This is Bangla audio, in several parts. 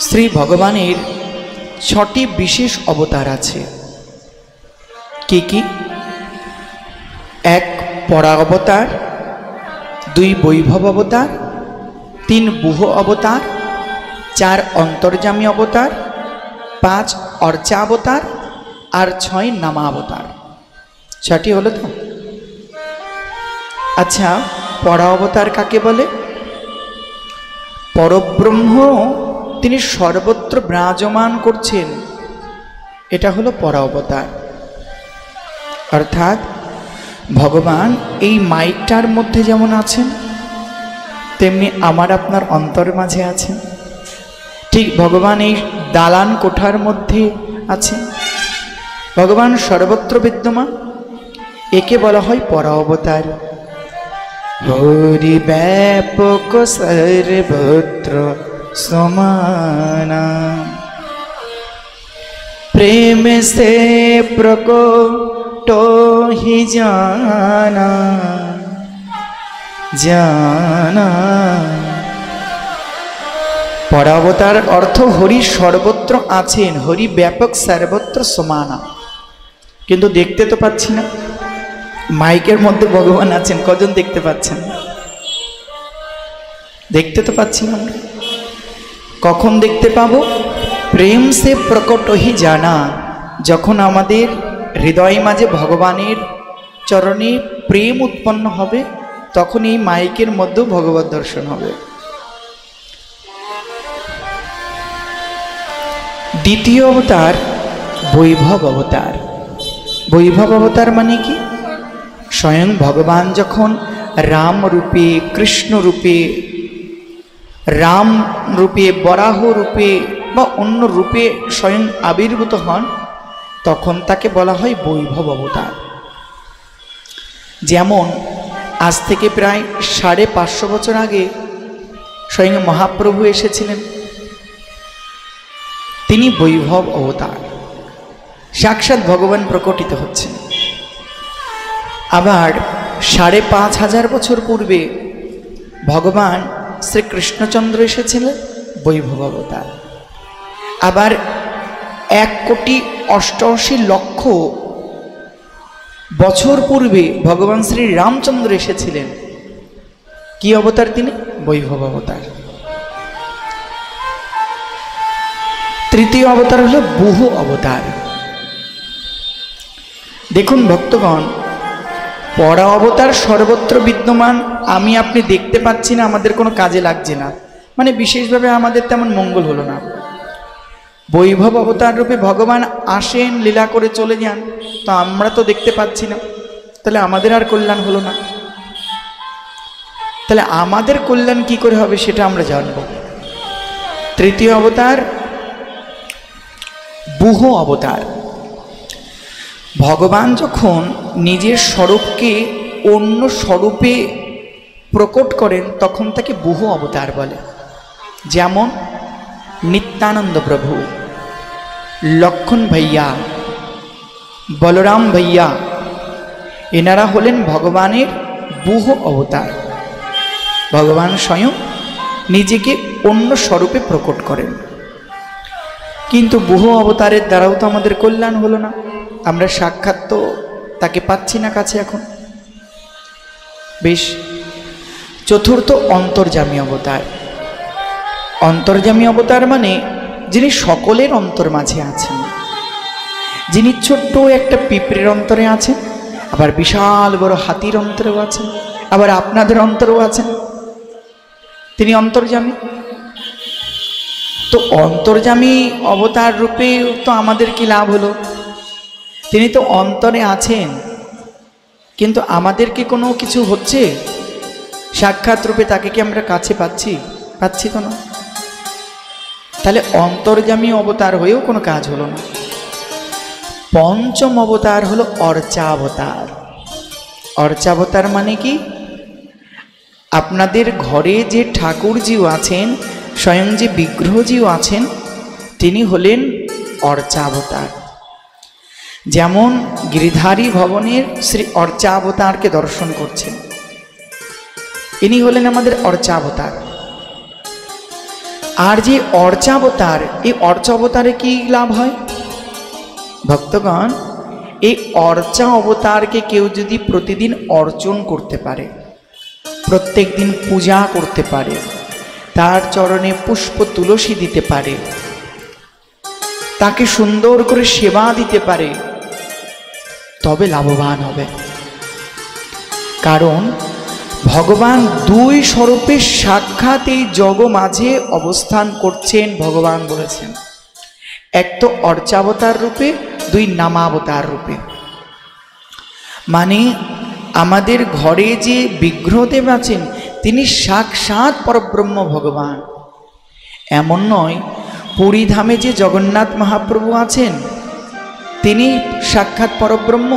শ্রী ভগবানের 6টি বিশেষ অবতার আছে। কি কি? 1 পরা অবতার, 2 বৈভব অবতার, 3 বুহ অবতার, 4 অন্তর্যামী অবতার, 5 অর্চা অবতার, আর 6 নামা অবতার। 6টি হলো তো? আচ্ছা, পরা অবতার কাকে বলে? পরব্রহ্ম তিনি সর্বত্র বিরাজমান করছেন, এটা হলো পরা অবতার। অর্থাৎ ভগবান এই মাইকটার মধ্যে যেমন আছেন, তেমনি আমার আপনার অন্তর মাঝে আছেন। ঠিক ভগবান এই দালান কোঠার মধ্যে আছেন। ভগবান সর্বত্র বিদ্যমান, একে বলা হয় পরা অবতার। হরি ব্যাপক সর্বত্র সমানা, প্রেম সে প্রকট হি জানা জানা। পরা অবতার অর্থ হরি সর্বত্র আছেন, হরি ব্যাপক সর্বত্র সমানা। কিন্তু দেখতে তো পাচ্ছি না। মাইকের মধ্যে ভগবান আছেন, কজন দেখতে পাচ্ছেন? দেখতে তো পাচ্ছি না আমরা। কখন দেখতে পাবো? প্রেম সে প্রকট হি জানা, যখন আমাদের হৃদয় মাঝে ভগবানের চরণে প্রেম উৎপন্ন হবে, তখন এই মাইকের মধ্যেও ভগবত দর্শন হবে। দ্বিতীয় অবতার বৈভব অবতার। বৈভব অবতার মানে কি? স্বয়ং ভগবান যখন রাম রূপে, কৃষ্ণ রূপে, রাম রূপে, বরাহ রূপে বা অন্য রূপে স্বয়ং আবির্ভূত হন, তখন তাকে বলা হয় বৈভব অবতার। যেমন আজ থেকে প্রায় 550 বছর আগে স্বয়ং মহাপ্রভু এসেছিলেন, তিনি বৈভব অবতার, সাক্ষাৎ ভগবান প্রকটিত হচ্ছেন। আবার 5500 বছর পূর্বে ভগবান শ্রীকৃষ্ণচন্দ্র এসেছিলেন, বৈভব অবতার। আবার 1,88,00,000 বছর পূর্বে ভগবান শ্রী রামচন্দ্র এসেছিলেন। কি অবতার তিনি? বৈভব অবতার। তৃতীয় অবতার হলো বুহ অবতার। দেখুন ভক্তগণ, পরা অবতার সর্বত্র বিদ্যমান, আমি আপনি দেখতে পাচ্ছি না, আমাদের কোনো কাজে লাগছে না, মানে বিশেষভাবে আমাদের তেমন মঙ্গল হলো না। বৈভব অবতার রূপে ভগবান আসেন, লীলা করে চলে যান, তো আমরা তো দেখতে পাচ্ছি না, তাহলে আমাদের আর কল্যাণ হলো না। তাহলে আমাদের কল্যাণ কি করে হবে সেটা আমরা জানব। তৃতীয় অবতার বুহ অবতার। ভগবান যখন নিজের স্বরূপকে অন্য স্বরূপে প্রকট করেন, তখন তাকে বুহ অবতার বলে। যেমন নিত্যানন্দ প্রভু, লক্ষণ ভাইয়া, বলরাম ভাইয়া, এনারা হলেন ভগবানের বুহ অবতার। ভগবান স্বয়ং নিজেকে অন্য স্বরূপে প্রকট করেন। কিন্তু বুহ অবতারের দ্বারাও তো আমাদের কল্যাণ হলো না, আমরা সাক্ষাৎ তো তাকে পাচ্ছি না কাছে এখন। বেশ, চতুর্থ অন্তর্যামী অবতার। অন্তর্যামী অবতার মানে যিনি সকলের অন্তর মাঝে আছেন, যিনি ছোট্ট একটা পিঁপড়ের অন্তরে আছেন, আবার বিশাল বড় হাতির অন্তরেও আছেন, আবার আপনাদের অন্তরেও আছেন, তিনি অন্তর্যামী। তো অন্তর্যামী অবতার রূপে তো আমাদের কি লাভ হলো? তিনি তো অন্তরে আছেন, কিন্তু আমাদের কি কোনো কিছু হচ্ছে? সাক্ষাৎ রূপে তাকে কি আমরা কাছে পাচ্ছি? পাচ্ছি তো না। তাহলে অন্তর্যামী অবতার হয়েও কোনো কাজ হলো না। পঞ্চম অবতার হলো অর্চাবতার। অর্চাবতার মানে কি? আপনাদের ঘরে যে ঠাকুরজিও আছেন, স্বয়ং যে বিগ্রহজিও আছেন, তিনি হলেন অর্চাবতার। যেমন গিরিধারী ভবনের শ্রী অর্চাবতারকে দর্শন করছেন, ইনি হলেন আমাদের অর্চাবতার। আর যে অর্চাবতার, এই অর্চাবতারে কি লাভ হয় ভক্তগণ? এই অর্চা অবতারকে কেউ যদি প্রতিদিন অর্চন করতে পারে, প্রত্যেক দিন পূজা করতে পারে, তার চরণে পুষ্প তুলসী দিতে পারে, তাকে সুন্দর করে সেবা দিতে পারে, তবে লাভবান হবে। কারণ ভগবান দুই স্বরূপে সাক্ষাৎ এই জগ মাঝে অবস্থান করছেন। ভগবান বলেছেন, এক তো অর্চাবতার রূপে, দুই নামাবতার রূপে। মানে আমাদের ঘরে যে বিগ্রহদেব আছেন তিনি সাক্ষাৎ পরব্রহ্ম ভগবান। এমন নয় পুরীধামে যে জগন্নাথ মহাপ্রভু আছেন তিনি সাক্ষাৎ পরব্রহ্ম,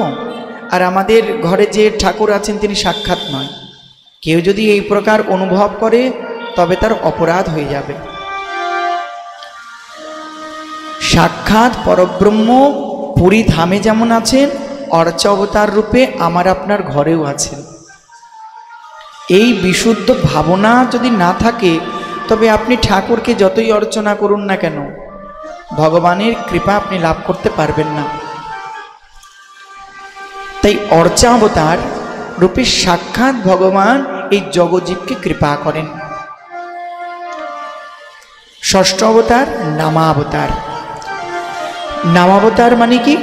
আর আমাদের ঘরে যে ঠাকুর আছেন তিনি সাক্ষাৎ নয়। কেউ যদি এই প্রকার অনুভব করে তবে তার অপরাধ হয়ে যাবে। সাক্ষাৎ পরব্রহ্ম পুরী ধামে যেমন আছেন, অর্চা অবতার রূপে আমার আপনার ঘরেও আছেন। এই বিশুদ্ধ ভাবনা যদি না থাকে তবে আপনি ঠাকুরকে যতই অর্চনা করুন না কেন, ভগবানের কৃপা আপনি লাভ করতে পারবেন না। তাই অর্চা অবতার রূপে সাক্ষাৎ ভগবান এই জগজীবকে কৃপা করেন। ষষ্ঠ অবতার নামাবতার। নামাবতার মানে কি?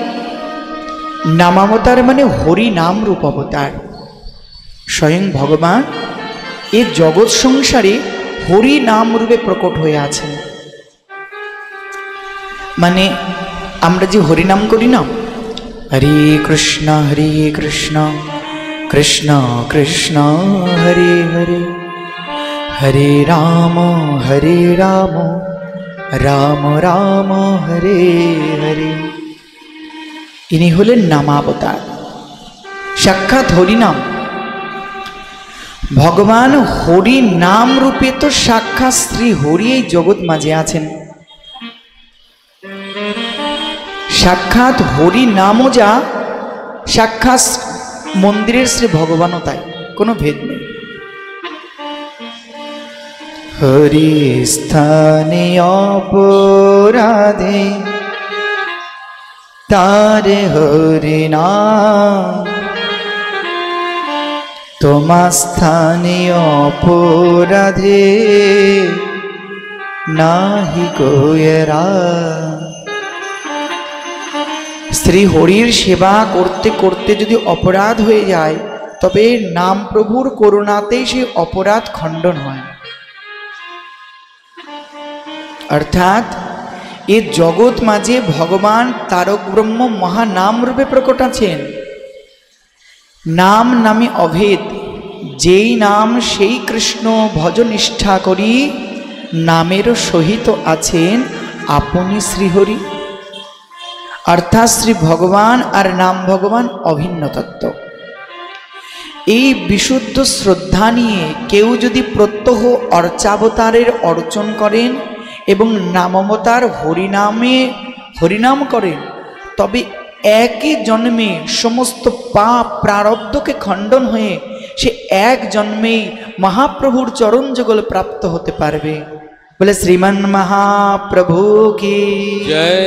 নামাবতার মানে হরি নাম রূপ অবতার। স্বয়ং ভগবান এই জগৎ সংসারে হরি নাম রূপে প্রকট হয়ে আছেন। মানে আমরা যে হরি নাম করি না, হরে কৃষ্ণ কৃষ্ণ কৃষ্ণ হরে হরে, হরে রাম রাম রাম হরে হরে। ইনি হলেন নামাবতার, সাক্ষাৎ হরিনাম। ভগবান হরি নাম রূপে তো সাক্ষাৎ শ্রী হরি এই জগৎ মাঝে আছেন। সাক্ষাৎ হরি নামও যা, সাক্ষাৎ মন্দিরের শ্রী ভগবানও তাই, কোনো ভেদ নেই। হরি স্থানে অপরাধে তারে হরি নাম, তোমা স্থানে অপরাধে নাহি গোয়েরা। শ্রী হরির সেবা করতে করতে যদি অপরাধ হয়ে যায় তবে নাম প্রভুর করুণাতেই সেই অপরাধ খণ্ডন হয়। অর্থাৎ এ জগৎ মাঝে ভগবান তারক ব্রহ্ম মহানাম রূপে প্রকট আছেন। নাম নামে অভেদ, যেই নাম সেই কৃষ্ণ ভজ নিষ্ঠা করি, নামেরও সহিত আছেন আপনি শ্রীহরি। অর্থাৎ শ্রী ভগবান আর নাম ভগবান অভিন্ন তত্ত্ব। এই বিশুদ্ধ শ্রদ্ধা নিয়ে কেউ যদি প্রত্যহ অর্চাবতারের অর্চন করেন এবং নামাবতার হরিনাম করেন, তবে একই জন্মে সমস্ত পাপ প্রারব্ধকে খণ্ডন হয়ে সে এক জন্মেই মহাপ্রভুর চরণ যুগল প্রাপ্ত হতে পারবে। বলে শ্রীমান মহাপ্রভু কি জয়।